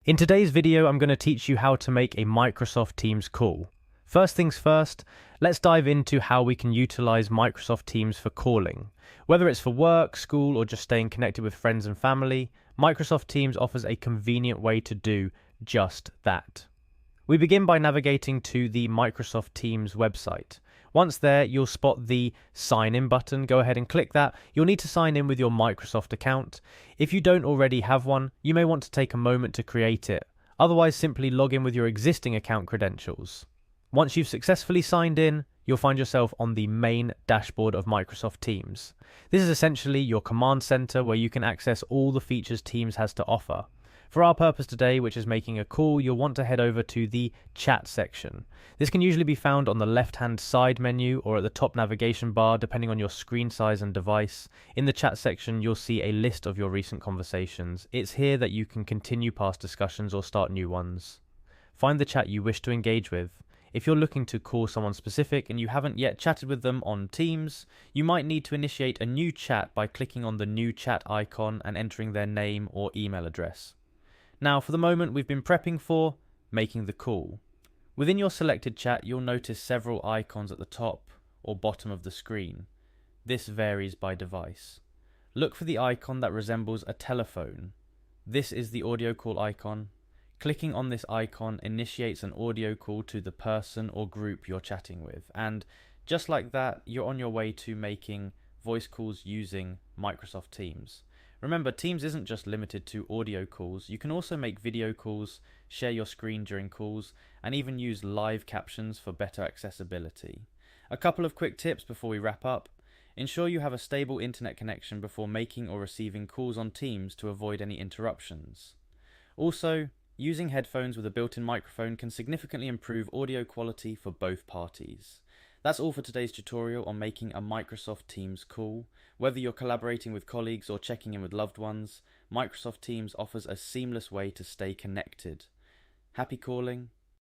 In today's video, I'm going to teach you how to make a Microsoft Teams call. First things first, let's dive into how we can utilize Microsoft Teams for calling. Whether it's for work, school, or just staying connected with friends and family, Microsoft Teams offers a convenient way to do just that. We begin by navigating to the Microsoft Teams website. Once there, you'll spot the Sign In button. Go ahead and click that. You'll need to sign in with your Microsoft account. If you don't already have one, you may want to take a moment to create it. Otherwise, simply log in with your existing account credentials. Once you've successfully signed in, you'll find yourself on the main dashboard of Microsoft Teams. This is essentially your command center where you can access all the features Teams has to offer. For our purpose today, which is making a call, you'll want to head over to the chat section. This can usually be found on the left-hand side menu or at the top navigation bar, depending on your screen size and device. In the chat section, you'll see a list of your recent conversations. It's here that you can continue past discussions or start new ones. Find the chat you wish to engage with. If you're looking to call someone specific and you haven't yet chatted with them on Teams, you might need to initiate a new chat by clicking on the new chat icon and entering their name or email address. Now, for the moment, we've been prepping for making the call. Within your selected chat, you'll notice several icons at the top or bottom of the screen. This varies by device. Look for the icon that resembles a telephone. This is the audio call icon. Clicking on this icon initiates an audio call to the person or group you're chatting with. And just like that, you're on your way to making voice calls using Microsoft Teams. Remember, Teams isn't just limited to audio calls. You can also make video calls, share your screen during calls, and even use live captions for better accessibility. A couple of quick tips before we wrap up. Ensure you have a stable internet connection before making or receiving calls on Teams to avoid any interruptions. Also, using headphones with a built-in microphone can significantly improve audio quality for both parties. That's all for today's tutorial on making a Microsoft Teams call. Whether you're collaborating with colleagues or checking in with loved ones, Microsoft Teams offers a seamless way to stay connected. Happy calling,